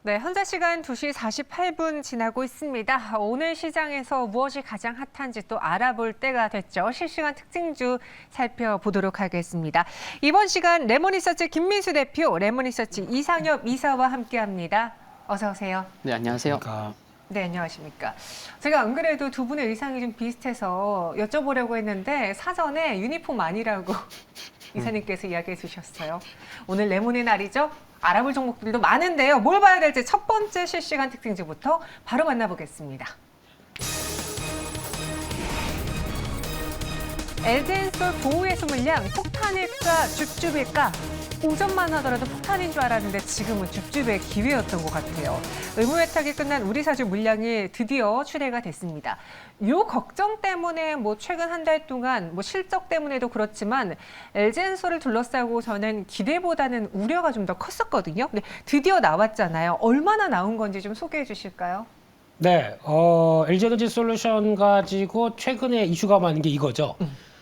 네, 현재 시간 2시 48분 지나고 있습니다. 오늘 시장에서 무엇이 가장 핫한지 또 알아볼 때가 됐죠. 실시간 특징주 살펴보도록 하겠습니다. 이번 시간 레몬리서치 김민수 대표, 레몬리서치 이상엽 이사와 함께합니다. 어서 오세요. 네, 안녕하세요. 네, 안녕하십니까. 제가 안 그래도 두 분의 의상이 좀 비슷해서 여쭤보려고 했는데 사전에 유니폼 아니라고 이사님께서 이야기해 주셨어요. 오늘 레몬의 날이죠. 알아볼 종목들도 많은데요. 뭘 봐야 될지 첫 번째 실시간 특징주부터 바로 만나보겠습니다. LG엔솔 보호해수 물량 폭탄일까 줍줍일까? 오전만 하더라도 폭탄인 줄 알았는데 지금은 줍줍의 기회였던 것 같아요. 의무회탁이 끝난 우리사주 물량이 드디어 출회가 됐습니다. 이 걱정 때문에 최근 한 달 동안 실적 때문에도 그렇지만 LG엔솔을 둘러싸고 저는 기대보다는 우려가 좀 더 컸었거든요. 근데 드디어 나왔잖아요. 얼마나 나온 건지 좀 소개해 주실까요? 네, LG에너지 솔루션 가지고 최근에 이슈가 많은 게 이거죠.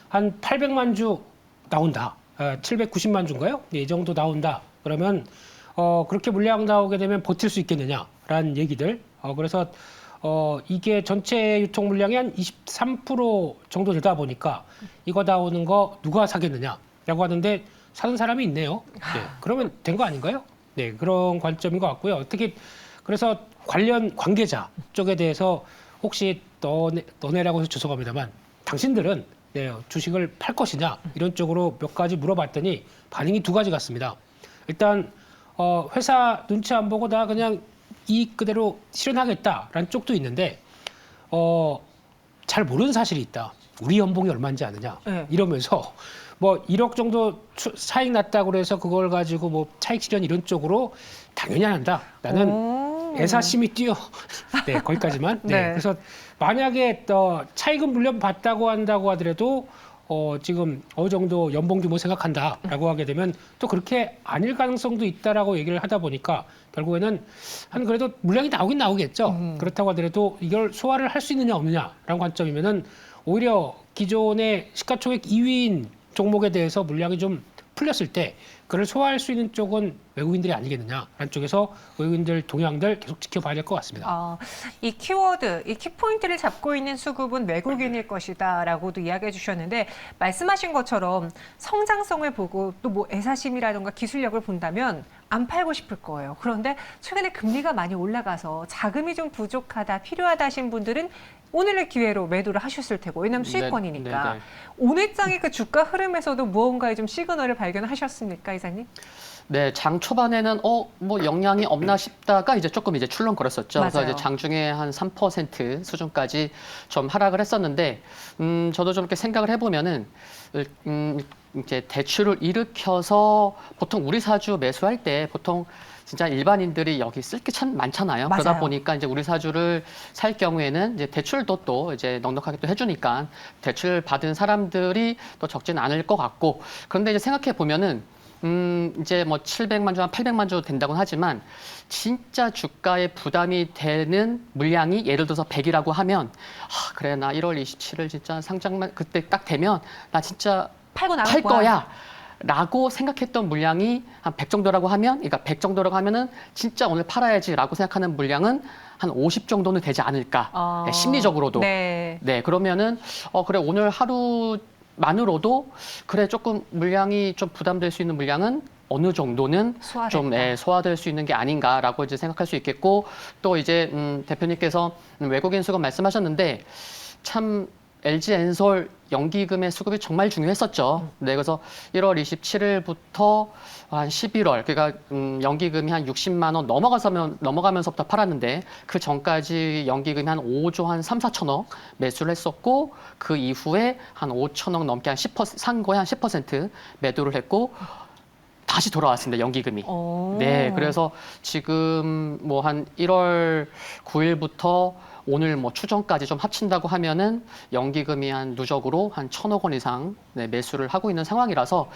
한 800만 주 나온다. 790만 주인가요? 네, 이 정도 나온다. 그러면 그렇게 물량 나오게 되면 버틸 수 있겠느냐라는 얘기들. 그래서 이게 전체 유통 물량이 한 23% 정도 되다 보니까 이거 나오는 거 누가 사겠느냐라고 하는데 사는 사람이 있네요. 네, 그러면 된 거 아닌가요? 네, 그런 관점인 것 같고요. 특히 그래서 관련 관계자 쪽에 대해서 혹시 너네라고 해서 죄송합니다만 당신들은 네, 주식을 팔 것이냐 이런 쪽으로 몇 가지 물어봤더니 반응이 두 가지 같습니다. 일단 회사 눈치 안 보고 나 그냥 이익 그대로 실현하겠다라는 쪽도 있는데 잘 모르는 사실이 있다. 우리 연봉이 얼마인지 아느냐 이러면서 1억 정도 차익 났다고 그래서 그걸 가지고 차익 실현 이런 쪽으로 당연히 안 한다. 나는 애사심이 뛰어. 네, 거기까지만. 네. 네. 그래서 만약에 차익은 물론 받다고 한다고 하더라도 지금 어느 정도 연봉 규모 생각한다라고 하게 되면 또 그렇게 아닐 가능성도 있다라고 얘기를 하다 보니까 결국에는 한 그래도 물량이 나오긴 나오겠죠. 그렇다고 하더라도 이걸 소화를 할 수 있느냐 없느냐라는 관점이면은 오히려 기존의 시가총액 2위인 종목에 대해서 물량이 좀 풀렸을 때 그걸 소화할 수 있는 쪽은 외국인들이 아니겠느냐라는 쪽에서 외국인들 동향들 계속 지켜봐야 될 것 같습니다. 이 키워드, 이 키포인트를 잡고 있는 수급은 외국인일 것이다라고도 이야기해 주셨는데 말씀하신 것처럼 성장성을 보고 또 애사심이라든가 기술력을 본다면 안 팔고 싶을 거예요. 그런데 최근에 금리가 많이 올라가서 자금이 좀 부족하다, 필요하다 하신 분들은 오늘의 기회로 매도를 하셨을 테고, 왜냐하면 수익권이니까. 네. 오늘장의 그 주가 흐름에서도 무언가의 좀 시그널을 발견하셨습니까, 이사님? 네, 장 초반에는 영향이 없나 싶다가 이제 조금 출렁거렸었죠. 맞아요. 그래서 이제 장중에 한 3% 수준까지 좀 하락을 했었는데, 저도 좀 이렇게 생각을 해보면은, 이제 대출을 일으켜서 보통 우리 사주 매수할 때 보통 진짜 일반인들이 여기 쓸 게 참 많잖아요. 맞아요. 그러다 보니까 이제 우리 사주를 살 경우에는 이제 대출도 또 이제 넉넉하게 또 해주니까 대출 받은 사람들이 또 적지는 않을 것 같고, 그런데 이제 생각해 보면은 이제 700만 주, 한 800만 주 된다고는 하지만 진짜 주가에 부담이 되는 물량이 예를 들어서 100이라고 하면 그래 나 1월 27일 진짜 상장만 그때 딱 되면 나 진짜 팔고 나갈 팔 거야. 라고 생각했던 물량이 한 100 정도라고 하면, 그러니까 100 정도라고 하면은 진짜 오늘 팔아야지라고 생각하는 물량은 한 50 정도는 되지 않을까. 네, 심리적으로도. 네. 네, 그러면은 그래 오늘 하루만으로도 그래 조금 물량이 좀 부담될 수 있는 물량은 어느 정도는 좀 소화될 수 있는 게 아닌가라고 이제 생각할 수 있겠고, 또 이제 대표님께서 외국인 수급 말씀하셨는데 참 LG엔솔 연기금의 수급이 정말 중요했었죠. 네, 그래서 1월 27일부터 한 11월, 그러니까 연기금이 한 60만 원 넘어가면서부터 팔았는데 그 전까지 연기금이 한 5조 한 3, 4천억 매수를 했었고, 그 이후에 한 5천억 넘게 한 10%, 산 거에 한 10% 매도를 했고 다시 돌아왔습니다, 연기금이. 네, 그래서 지금 한 1월 9일부터 오늘 추정까지 좀 합친다고 하면은 연기금이 한 누적으로 한 1,000억 원 이상 매수를 하고 있는 상황이라서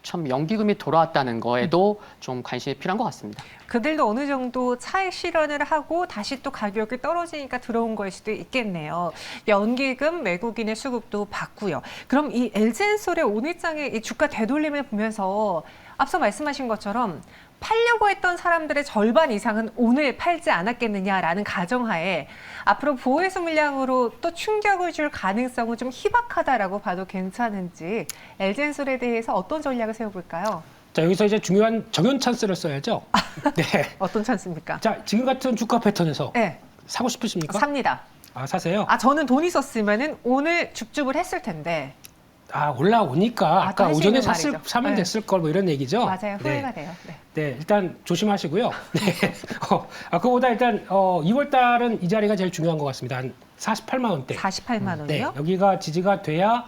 참 연기금이 돌아왔다는 거에도 좀 관심이 필요한 것 같습니다. 그들도 어느 정도 차익 실현을 하고 다시 또 가격이 떨어지니까 들어온 거일 수도 있겠네요. 연기금, 외국인의 수급도 봤고요. 그럼 이 LG엔솔의 오늘장의 이 주가 되돌림을 보면서 앞서 말씀하신 것처럼 팔려고 했던 사람들의 절반 이상은 오늘 팔지 않았겠느냐라는 가정하에 앞으로 보호해수 물량으로 또 충격을 줄 가능성은 좀 희박하다라고 봐도 괜찮은지 LG엔솔에 대해서 어떤 전략을 세워볼까요? 자, 여기서 이제 중요한 정연 찬스를 써야죠. 네. 어떤 찬스입니까? 자, 지금 같은 주가 패턴에서 네, 사고 싶으십니까? 삽니다. 아, 사세요? 저는 돈 있었으면은 오늘 줍줍을 했을 텐데. 아, 올라오니까 아까 할 수 오전에 있는 말이죠. 사면 네. 됐을 걸 뭐 이런 얘기죠. 맞아요. 후회가 네. 돼요. 네. 네, 일단 조심하시고요. 네. 그거보다 일단 2월 달은 이 자리가 제일 중요한 것 같습니다. 한 48만 원대. 48만 네, 원이요? 여기가 지지가 돼야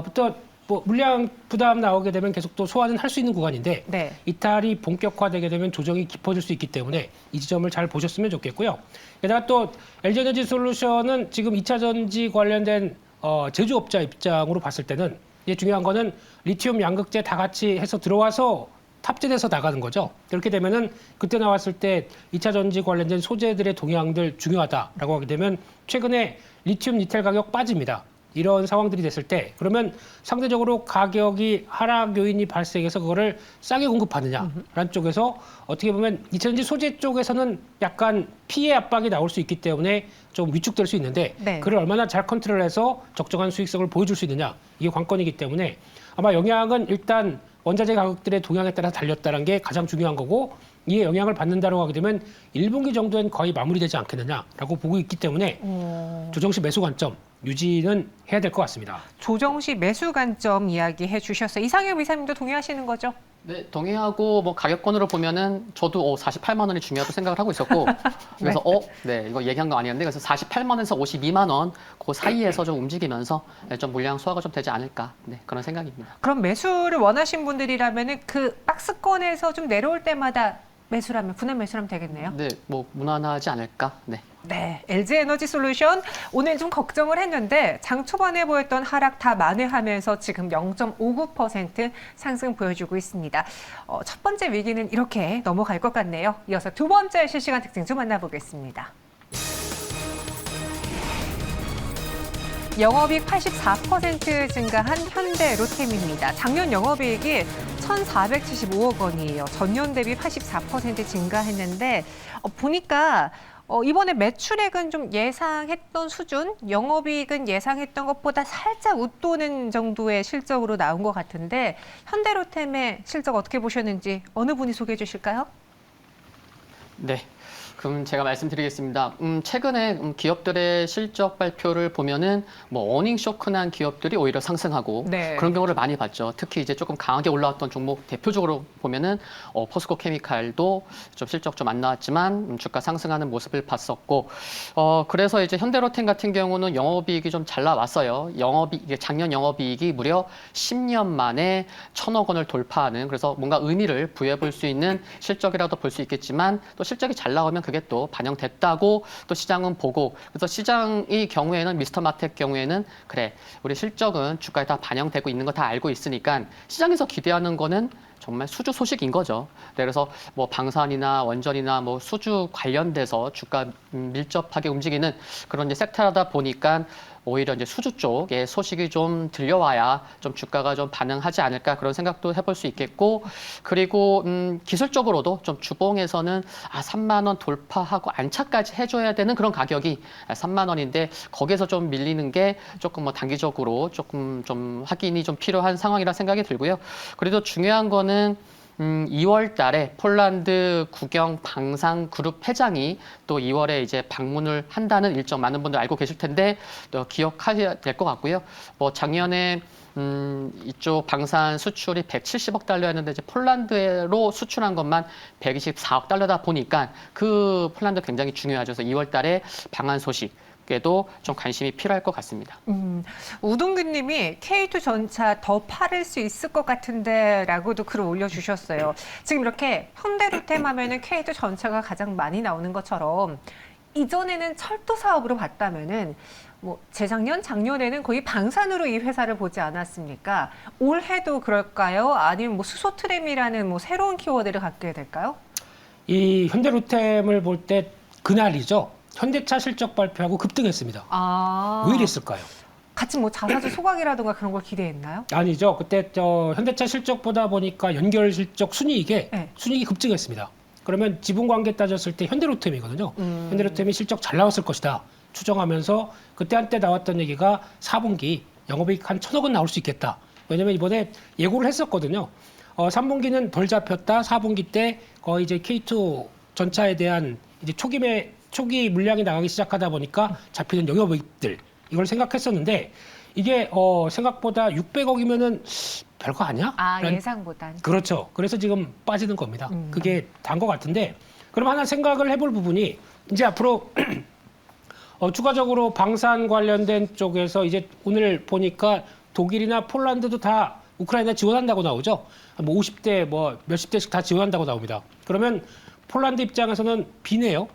부터 뭐 물량 부담 나오게 되면 계속 또 소화는 할 수 있는 구간인데 네. 이탈이 본격화되게 되면 조정이 깊어질 수 있기 때문에 이 지점을 잘 보셨으면 좋겠고요. 게다가 또 LG에너지 솔루션은 지금 2차 전지 관련된 제조업자 입장으로 봤을 때는 이제 중요한 거는 리튬 양극재 다 같이 해서 들어와서 탑재돼서 나가는 거죠. 그렇게 되면은 그때 나왔을 때 2차 전지 관련된 소재들의 동향들 중요하다라고 하게 되면 최근에 리튬 니켈 가격 빠집니다. 이런 상황들이 됐을 때 그러면 상대적으로 가격이 하락 요인이 발생해서 그거를 싸게 공급하느냐라는 쪽에서 어떻게 보면 2차 전지 소재 쪽에서는 약간 피해 압박이 나올 수 있기 때문에 좀 위축될 수 있는데 네. 그걸 얼마나 잘 컨트롤해서 적정한 수익성을 보여줄 수 있느냐 이게 관건이기 때문에 아마 영향은 일단 원자재 가격들의 동향에 따라 달렸다는 게 가장 중요한 거고 이에 영향을 받는다고 하게 되면 1분기 정도엔 거의 마무리되지 않겠느냐라고 보고 있기 때문에 조정시 매수 관점 유지는 해야 될 것 같습니다. 조정 시 매수 관점 이야기해 주셨어요. 이상엽 이사님도 동의하시는 거죠? 네, 동의하고 뭐 가격권으로 보면은 저도 48만 원이 중요하다고 생각을 하고 있었고 그래서 네, 이거 얘기한 거 아니었는데 그래서 48만 원에서 52만 원 그 사이에서 좀 움직이면서 좀 물량 소화가 좀 되지 않을까 네, 그런 생각입니다. 그럼 매수를 원하신 분들이라면은 그 박스권에서 좀 내려올 때마다 매수라면 분할 매수라면 되겠네요. 네, 뭐 무난하지 않을까? 네. 네, LG에너지 솔루션 오늘 좀 걱정을 했는데 장 초반에 보였던 하락 다 만회하면서 지금 0.59% 상승 보여주고 있습니다. 첫 번째 위기는 이렇게 넘어갈 것 같네요. 이어서 두 번째 실시간 특징 좀 만나보겠습니다. 영업이익 84% 증가한 현대 로템입니다. 작년 영업이익이 1,475억 원이에요. 전년 대비 84% 증가했는데 보니까 이번에 매출액은 좀 예상했던 수준, 영업이익은 예상했던 것보다 살짝 웃도는 정도의 실적으로 나온 것 같은데 현대로템의 실적 어떻게 보셨는지 어느 분이 소개해 주실까요? 네. 그럼 제가 말씀드리겠습니다. 최근에 기업들의 실적 발표를 보면은 뭐 어닝 쇼크 난 기업들이 오히려 상승하고 네. 그런 경우를 많이 봤죠. 특히 이제 조금 강하게 올라왔던 종목 대표적으로 보면은 포스코 케미칼도 좀 실적 좀 안 나왔지만 주가 상승하는 모습을 봤었고 그래서 이제 현대로템 같은 경우는 영업이익이 좀 잘 나왔어요. 작년 영업이익이 무려 10년 만에 1,000억 원을 돌파하는 그래서 뭔가 의미를 부여해 볼 수 있는 실적이라도 볼 수 있겠지만 또 실적이 잘 나오면 그게 또 반영됐다고 또 시장은 보고 그래서 시장의 경우에는 미스터마트의 경우에는 그래 우리 실적은 주가에 다 반영되고 있는 거 다 알고 있으니까 시장에서 기대하는 거는 정말 수주 소식인 거죠. 네, 그래서 뭐 방산이나 원전이나 뭐 수주 관련돼서 주가 밀접하게 움직이는 그런 이제 섹터라다 보니까 오히려 이제 수주 쪽에 소식이 좀 들려와야 좀 주가가 좀 반응하지 않을까 그런 생각도 해볼 수 있겠고 그리고 기술적으로도 좀 주봉에서는 3만 원 돌파하고 안착까지 해줘야 되는 그런 가격이 3만 원인데 거기에서 좀 밀리는 게 조금 뭐 단기적으로 조금 좀 확인이 좀 필요한 상황이라 생각이 들고요. 그래도 중요한 거는 2월 달에 폴란드 국영 방산 그룹 회장이 또 2월에 이제 방문을 한다는 일정 많은 분들 알고 계실 텐데 또 기억하셔야 될 것 같고요. 뭐 작년에 이쪽 방산 수출이 170억 달러였는데 이제 폴란드로 수출한 것만 124억 달러다 보니까 그 폴란드 굉장히 중요하죠. 그래서 2월 달에 방한 소식 에도 좀 관심이 필요할 것 같습니다. 우동근 님이 K2 전차 더 팔을 수 있을 것 같은데 라고도 글을 올려주셨어요. 지금 이렇게 현대로템 하면은 K2 전차가 가장 많이 나오는 것처럼 이전에는 철도 사업으로 봤다면은 뭐 재작년, 작년에는 거의 방산으로 이 회사를 보지 않았습니까? 올해도 그럴까요? 아니면 뭐 수소 트램이라는 뭐 새로운 키워드를 갖게 될까요? 이 현대로템을 볼 때 그날이죠. 현대차 실적 발표하고 급등했습니다. 아. 왜 이랬을까요? 같이 뭐 자사주 소각이라든가 그런 걸 기대했나요? 아니죠. 그때 현대차 실적 보다 보니까 연결 실적 순이익에 네. 순이익이 급증했습니다. 그러면 지분 관계 따졌을 때 현대로템이거든요. 현대로템이 실적 잘 나왔을 것이다 추정하면서 그때 한때 나왔던 얘기가 4분기 영업이익 한 1,000억 원 나올 수 있겠다. 왜냐면 이번에 예고를 했었거든요. 3분기는 덜 잡혔다. 4분기 때 거의 이제 K2 전차에 대한 이제 초기 물량이 나가기 시작하다 보니까 잡히는 영업이익들 이걸 생각했었는데 이게 생각보다 600억이면은 별거 아니야? 라는 예상보단. 그렇죠. 그래서 지금 빠지는 겁니다. 그게 단 것 같은데 그럼 하나 생각을 해볼 부분이 이제 앞으로 추가적으로 방산 관련된 쪽에서 이제 오늘 보니까 독일이나 폴란드도 다 우크라이나 지원한다고 나오죠. 뭐 50대 뭐 몇십 대씩 다 지원한다고 나옵니다. 그러면 폴란드 입장에서는 비네요.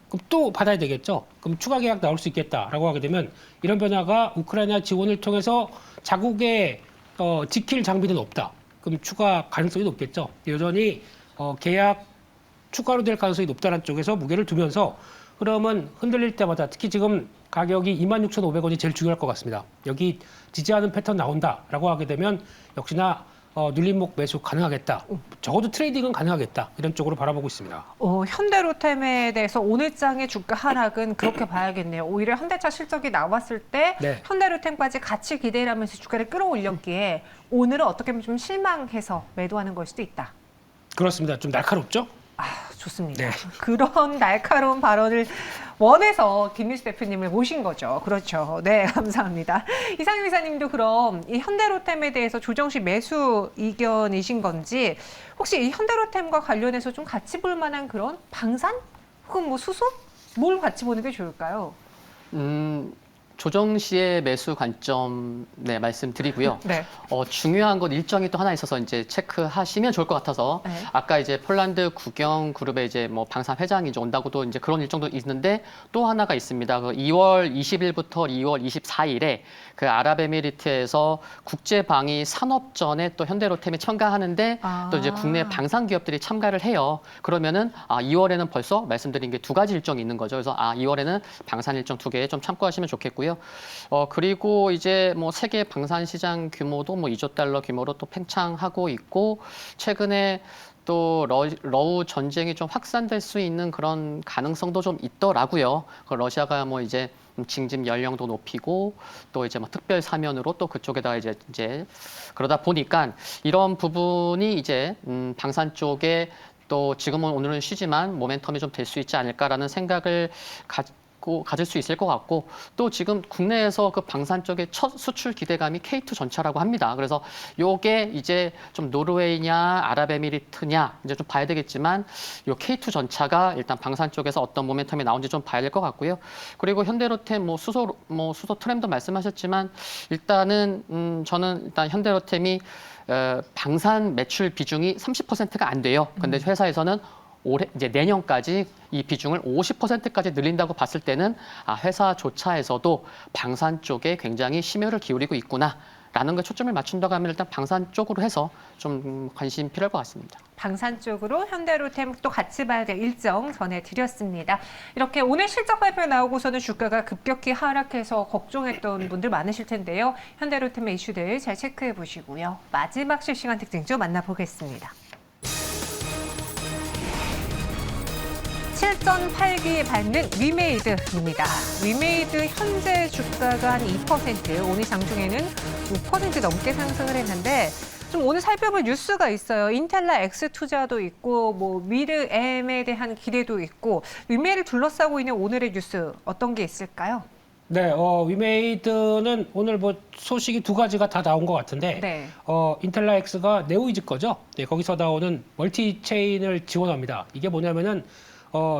그럼 또 받아야 되겠죠. 그럼 추가 계약 나올 수 있겠다라고 하게 되면 이런 변화가 우크라이나 지원을 통해서 자국의 지킬 장비는 없다. 그럼 추가 가능성이 높겠죠. 여전히 계약 추가로 될 가능성이 높다는 쪽에서 무게를 두면서 그러면 흔들릴 때마다 특히 지금 가격이 26,500원이 제일 중요할 것 같습니다. 여기 지지하는 패턴 나온다라고 하게 되면 역시나 눌림목 매수 가능하겠다. 적어도 트레이딩은 가능하겠다. 이런 쪽으로 바라보고 있습니다. 현대로템에 대해서 오늘 장의 주가 하락은 그렇게 봐야겠네요. 오히려 현대차 실적이 나왔을 때 네. 현대로템까지 같이 기대를 하면서 주가를 끌어올렸기에 오늘은 어떻게 보면 좀 실망해서 매도하는 걸 수도 있다. 그렇습니다. 좀 날카롭죠? 좋습니다. 네. 그런 날카로운 발언을 원해서 김민수 대표님을 모신 거죠. 그렇죠. 네, 감사합니다. 이상윤 이사님도 그럼 이 현대로템에 대해서 조정 시 매수 의견이신 건지 혹시 이 현대로템과 관련해서 좀 같이 볼 만한 그런 방산 혹은 뭐 수소 뭘 같이 보는 게 좋을까요? 조정 시의 매수 관점 말씀드리고요. 네. 중요한 건 일정이 또 하나 있어서 이제 체크하시면 좋을 것 같아서 네. 아까 이제 폴란드 국영 그룹에 이제 뭐 방산 회장이 이제 온다고도 이제 그런 일정도 있는데 또 하나가 있습니다. 그 2월 20일부터 2월 24일에 그 아랍에미리트에서 국제 방위 산업전에 또 현대로템이 참가하는데 또 이제 국내 방산 기업들이 참가를 해요. 그러면은 2월에는 벌써 말씀드린 게 두 가지 일정이 있는 거죠. 그래서 2월에는 방산 일정 2개 좀 참고하시면 좋겠고요. 그리고 이제 뭐 세계 방산 시장 규모도 뭐 2조 달러 규모로 또 팽창하고 있고 최근에 또 러우 전쟁이 좀 확산될 수 있는 그런 가능성도 좀 있더라고요. 러시아가 뭐 이제 징집 연령도 높이고 또 이제 뭐 특별 사면으로 또 그쪽에다가 이제 그러다 보니까 이런 부분이 이제 방산 쪽에 또 지금은 오늘은 쉬지만 모멘텀이 좀 될 수 있지 않을까라는 생각을 가질 수 있을 것 같고 또 지금 국내에서 그 방산 쪽의 첫 수출 기대감이 K2 전차라고 합니다. 그래서 요게 이제 좀 노르웨이냐 아랍에미리트냐 이제 좀 봐야 되겠지만 요 K2 전차가 일단 방산 쪽에서 어떤 모멘텀이 나온지 좀 봐야 될 것 같고요. 그리고 현대로템 수소 트램도 말씀하셨지만 일단은 저는 일단 현대로템이 방산 매출 비중이 30%가 안 돼요. 근데 회사에서는 올해 이제 내년까지 이 비중을 50%까지 늘린다고 봤을 때는 회사 조차에서도 방산 쪽에 굉장히 심혈을 기울이고 있구나라는 걸 초점을 맞춘다고 하면 일단 방산 쪽으로 해서 좀 관심 필요할 것 같습니다. 방산 쪽으로 현대로템 또 같이 봐야 될 일정 전해드렸습니다. 이렇게 오늘 실적 발표 나오고서는 주가가 급격히 하락해서 걱정했던 분들 많으실 텐데요. 현대로템의 이슈들 잘 체크해 보시고요. 마지막 실시간 특징주 만나보겠습니다. 7.8기 받는 위메이드입니다. 위메이드 현재 주가가 한 2%, 오늘 장중에는 5% 넘게 상승을 했는데 좀 오늘 살펴볼 뉴스가 있어요. 인텔라 X 투자도 있고 뭐 미르 M에 대한 기대도 있고 위메이드를 둘러싸고 있는 오늘의 뉴스 어떤 게 있을까요? 네, 위메이드는 오늘 뭐 소식이 두 가지가 다 나온 것 같은데, 네. 인텔라 X가 네오이즈 거죠. 네, 거기서 나오는 멀티 체인을 지원합니다. 이게 뭐냐면은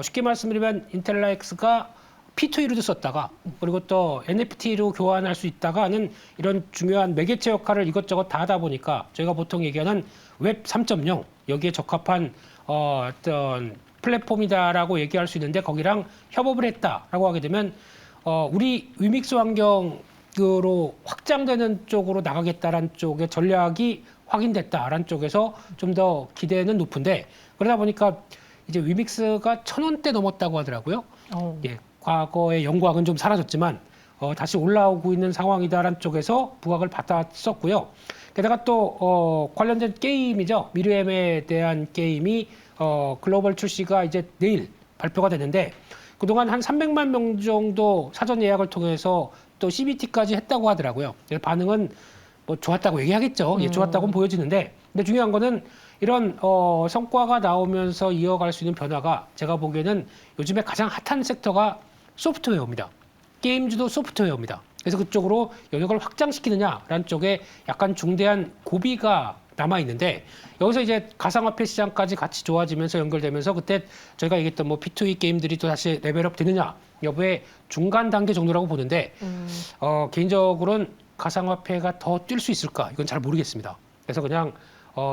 쉽게 말씀드리면 인텔라 X가 P2E로도 썼다가 그리고 또 NFT로 교환할 수 있다가 하는 이런 중요한 매개체 역할을 이것저것 다 하다 보니까 저희가 보통 얘기하는 웹 3.0 여기에 적합한 어떤 플랫폼이다라고 얘기할 수 있는데 거기랑 협업을 했다라고 하게 되면 우리 위믹스 환경으로 확장되는 쪽으로 나가겠다라는 쪽의 전략이 확인됐다라는 쪽에서 좀 더 기대는 높은데 그러다 보니까 이제 위믹스가 1,000원대 넘었다고 하더라고요. 예, 과거의 영광은 좀 사라졌지만 다시 올라오고 있는 상황이다라는 쪽에서 부각을 받았었고요. 게다가 또 관련된 게임이죠. 미르엠에 대한 게임이 글로벌 출시가 이제 내일 발표가 되는데 그동안 한 300만 명 정도 사전 예약을 통해서 또 CBT까지 했다고 하더라고요. 반응은 뭐 좋았다고 얘기하겠죠. 예, 좋았다고는 보여지는데 근데 중요한 거는 이런 성과가 나오면서 이어갈 수 있는 변화가 제가 보기에는 요즘에 가장 핫한 섹터가 소프트웨어입니다. 게임주도 소프트웨어입니다. 그래서 그쪽으로 영역을 확장시키느냐라는 쪽에 약간 중대한 고비가 남아 있는데 여기서 이제 가상화폐 시장까지 같이 좋아지면서 연결되면서 그때 저희가 얘기했던 뭐 P2E 게임들이 또 다시 레벨업 되느냐 여부의 중간 단계 정도라고 보는데 개인적으로는 가상화폐가 더 뛸 수 있을까 이건 잘 모르겠습니다. 그래서 그냥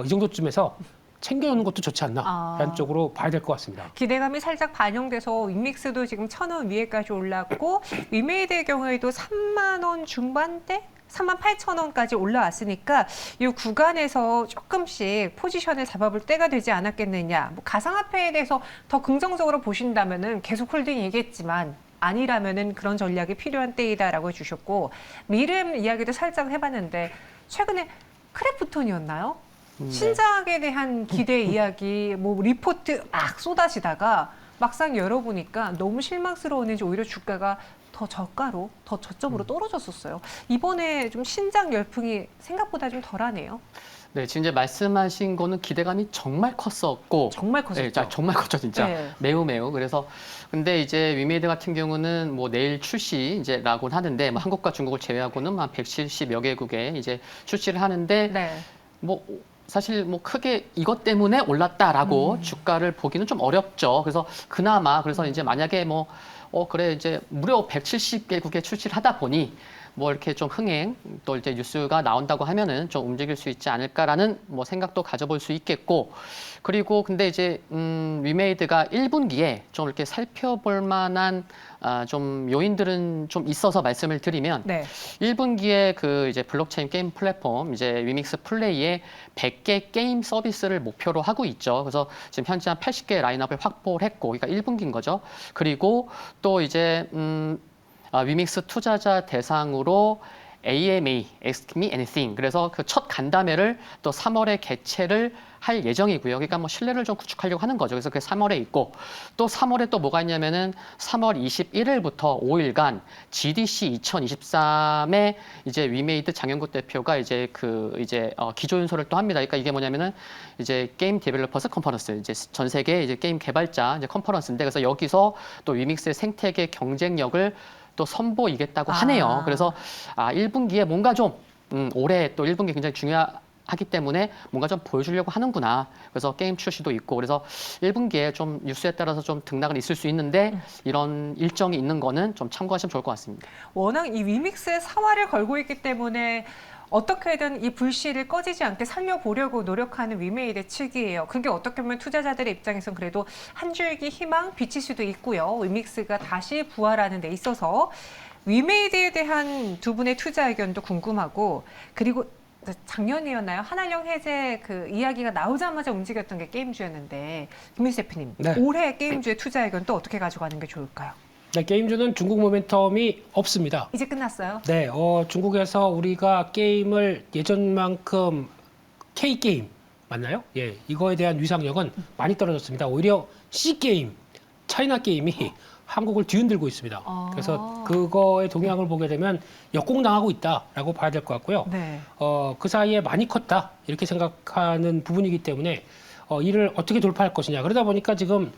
이 정도쯤에서 챙겨놓는 것도 좋지 않나라는 쪽으로 봐야 될 것 같습니다. 기대감이 살짝 반영돼서 윈믹스도 지금 1,000원 위에까지 올랐고 위메이드의 경우에도 3만 원 중반대? 38,000원까지 올라왔으니까 이 구간에서 조금씩 포지션을 잡아볼 때가 되지 않았겠느냐. 뭐 가상화폐에 대해서 더 긍정적으로 보신다면은 계속 홀딩이겠지만 아니라면은 그런 전략이 필요한 때이다라고 해주셨고 미름 이야기도 살짝 해봤는데 최근에 크래프톤이었나요? 신작에 대한 기대 이야기, 뭐 리포트 막 쏟아지다가 막상 열어보니까 너무 실망스러웠는지 오히려 주가가 더 저가로, 더 저점으로 떨어졌었어요. 이번에 좀 신작 열풍이 생각보다 좀 덜하네요. 네, 지금 이제 말씀하신 거는 기대감이 정말 컸었고. 정말 컸었죠. 네, 정말 컸죠, 진짜. 네. 매우. 그래서, 근데 이제 위메이드 같은 경우는 뭐 내일 출시 이제라고는 하는데, 뭐 한국과 중국을 제외하고는 한 170여 개국에 이제 출시를 하는데, 네. 뭐 사실 뭐 크게 이것 때문에 올랐다라고 주가를 보기는 좀 어렵죠. 그래서 그나마 그래서 이제 만약에 뭐 그래 이제 무려 170개국에 출시를 하다 보니 뭐 이렇게 좀 흥행 또 이제 뉴스가 나온다고 하면은 좀 움직일 수 있지 않을까라는 뭐 생각도 가져볼 수 있겠고 그리고 근데 이제 위메이드가 1분기에 좀 이렇게 살펴볼 만한 좀 요인들은 좀 있어서 말씀을 드리면 네. 1분기에 그 이제 블록체인 게임 플랫폼 이제 위믹스 플레이에 100개 게임 서비스를 목표로 하고 있죠. 그래서 지금 현재 한 80개 라인업을 확보를 했고, 그러니까 1분기인 거죠. 그리고 또 이제 위믹스 투자자 대상으로 AMA, Ask Me Anything. 그래서 그 첫 간담회를 또 3월에 개최를 할 예정이고요. 그러니까 뭐 신뢰를 좀 구축하려고 하는 거죠. 그래서 그게 3월에 있고 또 3월에 또 뭐가 있냐면은 3월 21일부터 5일간 GDC 2023에 이제 위메이드 장영국 대표가 이제 기조연설을 또 합니다. 그러니까 이게 뭐냐면은 이제 게임 데벨로퍼스 컨퍼런스 이제 전 세계 이제 게임 개발자 이제 컨퍼런스인데 그래서 여기서 또 위믹스의 생태계 경쟁력을 또 선보이겠다고 하네요. 그래서 1분기에 뭔가 좀 올해 또 1분기 굉장히 중요하기 때문에 뭔가 좀 보여주려고 하는구나. 그래서 게임 출시도 있고 그래서 1분기에 좀 뉴스에 따라서 좀 등락은 있을 수 있는데 이런 일정이 있는 거는 좀 참고하시면 좋을 것 같습니다. 워낙 이 위믹스의 사활을 걸고 있기 때문에 어떻게든 이 불씨를 꺼지지 않게 살려보려고 노력하는 위메이드 측이에요. 그게 어떻게 보면 투자자들의 입장에선 그래도 한 줄기 희망 비칠 수도 있고요. 위믹스가 다시 부활하는 데 있어서 위메이드에 대한 두 분의 투자 의견도 궁금하고 그리고 작년이었나요? 한한령 해제 그 이야기가 나오자마자 움직였던 게 게임주였는데 김민수 대표님 네. 올해 게임주의 투자 의견 또 어떻게 가져가는 게 좋을까요? 네, 게임주는 중국 모멘텀이 없습니다. 이제 끝났어요? 네, 중국에서 우리가 게임을 예전만큼 K게임 맞나요? 예, 이거에 대한 위상력은 많이 떨어졌습니다. 오히려 C게임, 차이나 게임이 한국을 뒤흔들고 있습니다. 그래서 그거의 동향을 보게 되면 역공당하고 있다라고 봐야 될 것 같고요. 네. 그 사이에 많이 컸다 이렇게 생각하는 부분이기 때문에 이를 어떻게 돌파할 것이냐. 그러다 보니까 지금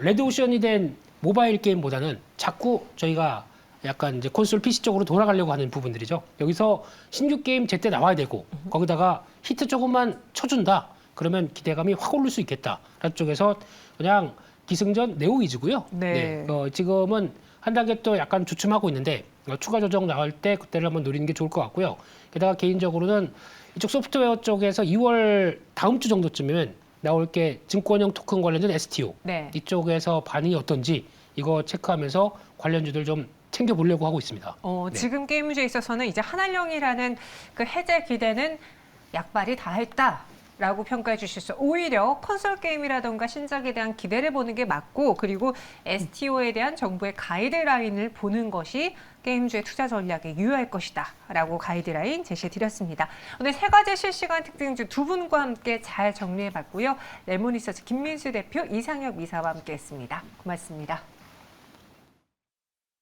레드오션이 된 모바일 게임보다는 자꾸 저희가 약간 이제 콘솔 PC 쪽으로 돌아가려고 하는 부분들이죠. 여기서 신규 게임 제때 나와야 되고 거기다가 히트 조금만 쳐준다. 그러면 기대감이 확 오를 수 있겠다라는 쪽에서 그냥 기승전 네오 위주고요. 네. 지금은 한 단계 또 약간 주춤하고 있는데 추가 조정 나올 때 그때를 한번 노리는 게 좋을 것 같고요. 게다가 개인적으로는 이쪽 소프트웨어 쪽에서 2월 다음 주 정도쯤이면 나올 게 증권형 토큰 관련된 STO 네. 이쪽에서 반응이 어떤지 이거 체크하면서 관련주들 좀 챙겨보려고 하고 있습니다. 네. 지금 게임주에 있어서는 이제 한한령이라는 그 해제 기대는 약발이 다 했다라고 라고 평가해 주셔서 오히려 콘솔 게임이라던가 신작에 대한 기대를 보는 게 맞고 그리고 STO에 대한 정부의 가이드라인을 보는 것이 게임주의 투자 전략에 유효할 것이다 라고 가이드라인 제시해 드렸습니다. 오늘 세 가지 실시간 특징주 두 분과 함께 잘 정리해 봤고요. 레몬리서치 김민수 대표, 이상혁 이사와 함께 했습니다. 고맙습니다.